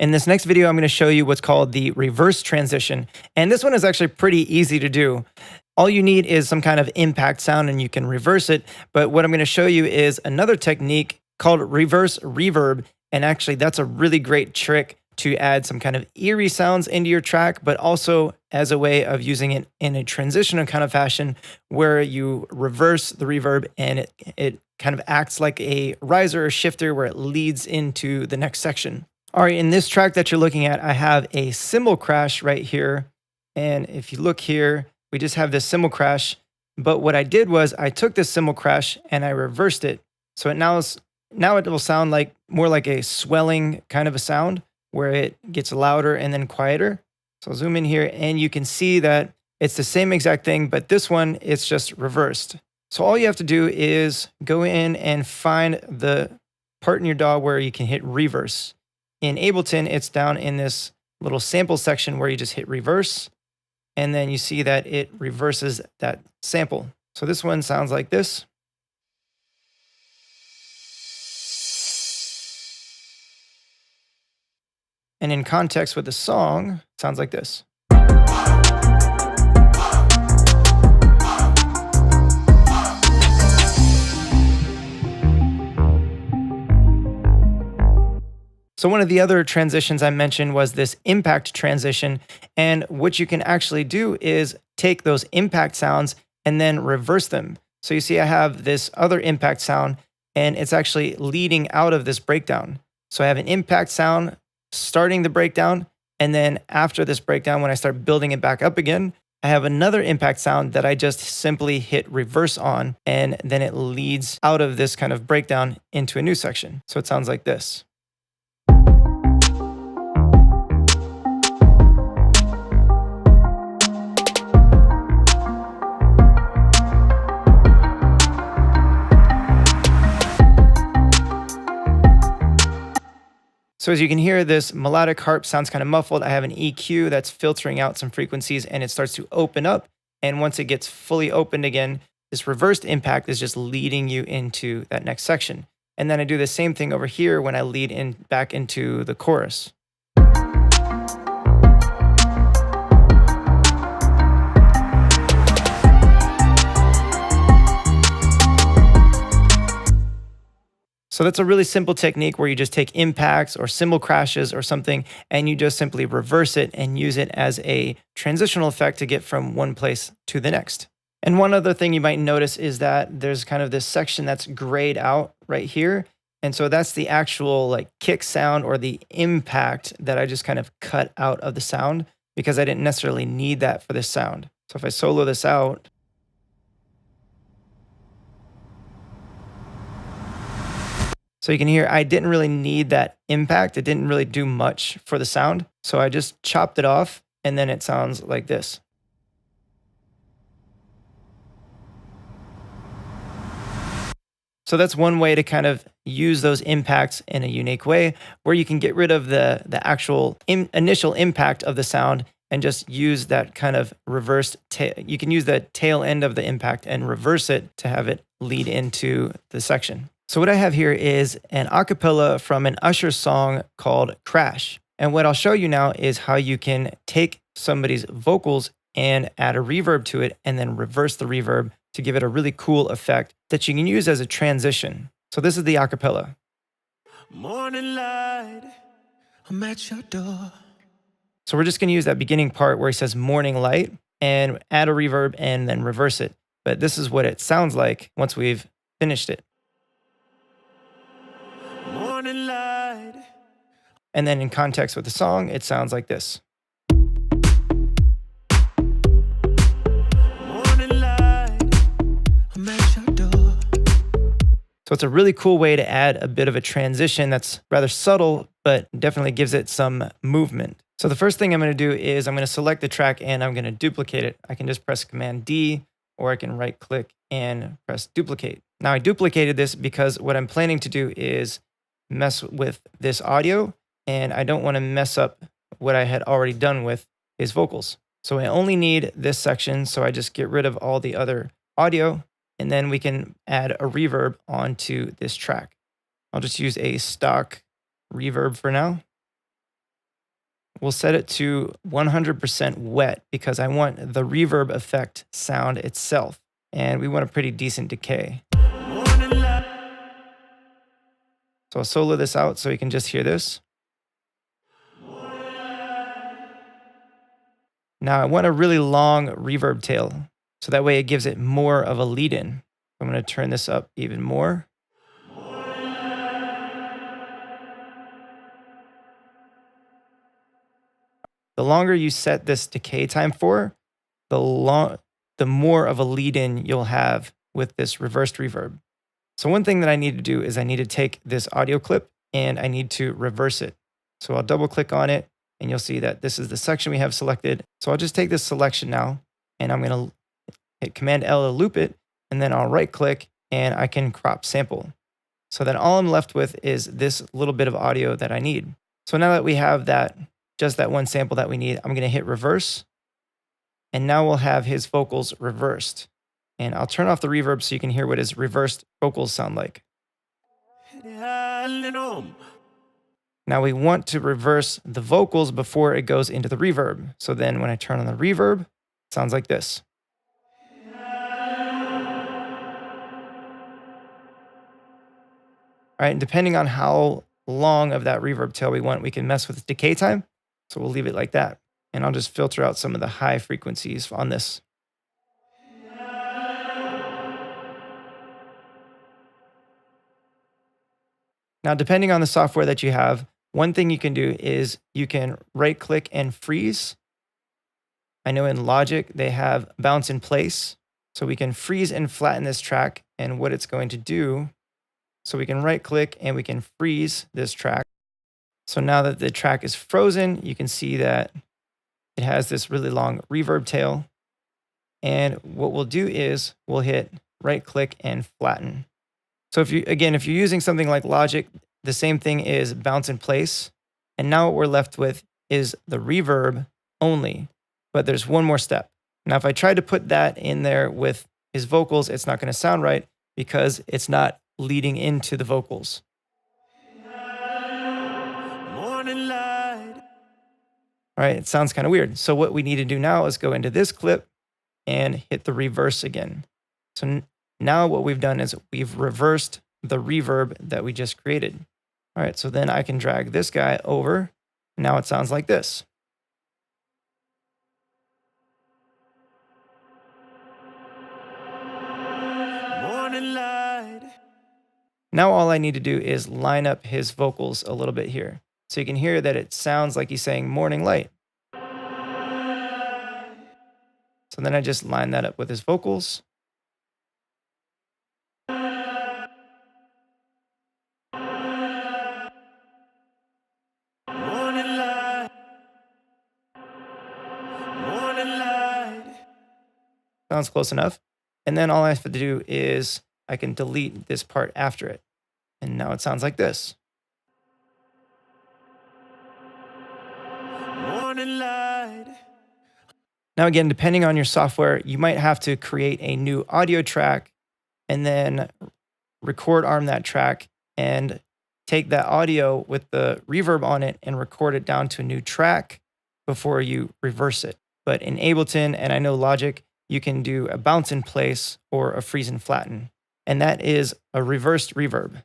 In this next video, I'm going to show you what's called the reverse transition. And this one is actually pretty easy to do. All you need is some kind of impact sound and you can reverse it. But what I'm going to show you is another technique called reverse reverb. And actually, that's a really great trick to add some kind of eerie sounds into your track, but also as a way of using it in a transitional kind of fashion where you reverse the reverb and it kind of acts like a riser or shifter where it leads into the next section. All right, in this track that you're looking at, I have a cymbal crash right here. And if you look here, we just have this cymbal crash. But what I did was I took this cymbal crash and I reversed it. So now it will sound like more like a swelling kind of a sound where it gets louder and then quieter. So I'll zoom in here and you can see that it's the same exact thing, but this one, it's just reversed. So all you have to do is go in and find the part in your DAW where you can hit reverse. In Ableton, it's down in this little sample section where you just hit reverse, and then you see that it reverses that sample. So this one sounds like this. And in context with the song, it sounds like this. So one of the other transitions I mentioned was this impact transition. And what you can actually do is take those impact sounds and then reverse them. So you see I have this other impact sound and it's actually leading out of this breakdown. So I have an impact sound starting the breakdown. And then after this breakdown, when I start building it back up again, I have another impact sound that I just simply hit reverse on. And then it leads out of this kind of breakdown into a new section. So it sounds like this. So as you can hear, this melodic harp sounds kind of muffled. I have an EQ that's filtering out some frequencies and it starts to open up. And once it gets fully opened again, this reversed impact is just leading you into that next section. And then I do the same thing over here when I lead in back into the chorus. So that's a really simple technique where you just take impacts or cymbal crashes or something and you just simply reverse it and use it as a transitional effect to get from one place to the next. And one other thing you might notice is that there's kind of this section that's grayed out right here. And so that's the actual like kick sound or the impact that I just kind of cut out of the sound because I didn't necessarily need that for this sound. So if I solo this out, so you can hear I didn't really need that impact. It didn't really do much for the sound. So I just chopped it off and then it sounds like this. So that's one way to kind of use those impacts in a unique way where you can get rid of the actual initial impact of the sound and just use that kind of reversed you can use the tail end of the impact and reverse it to have it lead into the section. So what I have here is an acapella from an Usher song called Crash. And what I'll show you now is how you can take somebody's vocals and add a reverb to it and then reverse the reverb to give it a really cool effect that you can use as a transition. So this is the acapella. Morning light, I'm at your door. So we're just going to use that beginning part where he says morning light and add a reverb and then reverse it. But this is what it sounds like once we've finished it. Morning light. And then in context with the song, it sounds like this. Morning light, I'm at your door. So it's a really cool way to add a bit of a transition that's rather subtle, but definitely gives it some movement. So the first thing I'm going to do is I'm going to select the track and I'm going to duplicate it. I can just press Command D or I can right click and press duplicate. Now I duplicated this because what I'm planning to do is mess with this audio and I don't want to mess up what I had already done with his vocals. So I only need this section, so I just get rid of all the other audio and then we can add a reverb onto this track. I'll just use a stock reverb for now. we'll set it to 100% wet because I want the reverb effect sound itself. And we want a pretty decent decay. So I'll solo this out so you can just hear this. Now I want a really long reverb tail, so that way it gives it more of a lead in. I'm going to turn this up even more. The longer you set this decay time for, the more of a lead in you'll have with this reversed reverb. So one thing that I need to do is I need to take this audio clip and I need to reverse it. So I'll double click on it and you'll see that this is the section we have selected. So I'll just take this selection now and I'm going to hit Command L to loop it, and then I'll right click and I can crop sample. So then all I'm left with is this little bit of audio that I need. So now that we have that, just that one sample that we need, I'm going to hit reverse. And now we'll have his vocals reversed. And I'll turn off the reverb so you can hear what his reversed vocals sound like. Now we want to reverse the vocals before it goes into the reverb. So then when I turn on the reverb, it sounds like this. All right, and depending on how long of that reverb tail we want, we can mess with decay time. So we'll leave it like that. And I'll just filter out some of the high frequencies on this. Now, depending on the software that you have, one thing you can do is you can right click and freeze. I know in Logic, they have bounce in place. So we can freeze and flatten this track. And what it's going to do, so we can right click and we can freeze this track. So now that the track is frozen, you can see that it has this really long reverb tail. And what we'll do is we'll hit right click and flatten. So if you're using something like Logic, the same thing is bounce in place. And now what we're left with is the reverb only, but there's one more step. Now, if I try to put that in there with his vocals, it's not going to sound right because it's not leading into the vocals. All right, it sounds kind of weird. So what we need to do now is go into this clip and hit the reverse again. So now what we've done is we've reversed the reverb that we just created. All right, so then I can drag this guy over. Now it sounds like this. Now all I need to do is line up his vocals a little bit here. So you can hear that it sounds like he's saying morning light. So then I just line that up with his vocals. Sounds close enough. And then all I have to do is I can delete this part after it. And now it sounds like this. Now again, depending on your software, you might have to create a new audio track and then record arm that track and take that audio with the reverb on it and record it down to a new track before you reverse it. But in Ableton, and I know Logic, you can do a bounce in place or a freeze and flatten. And that is a reversed reverb.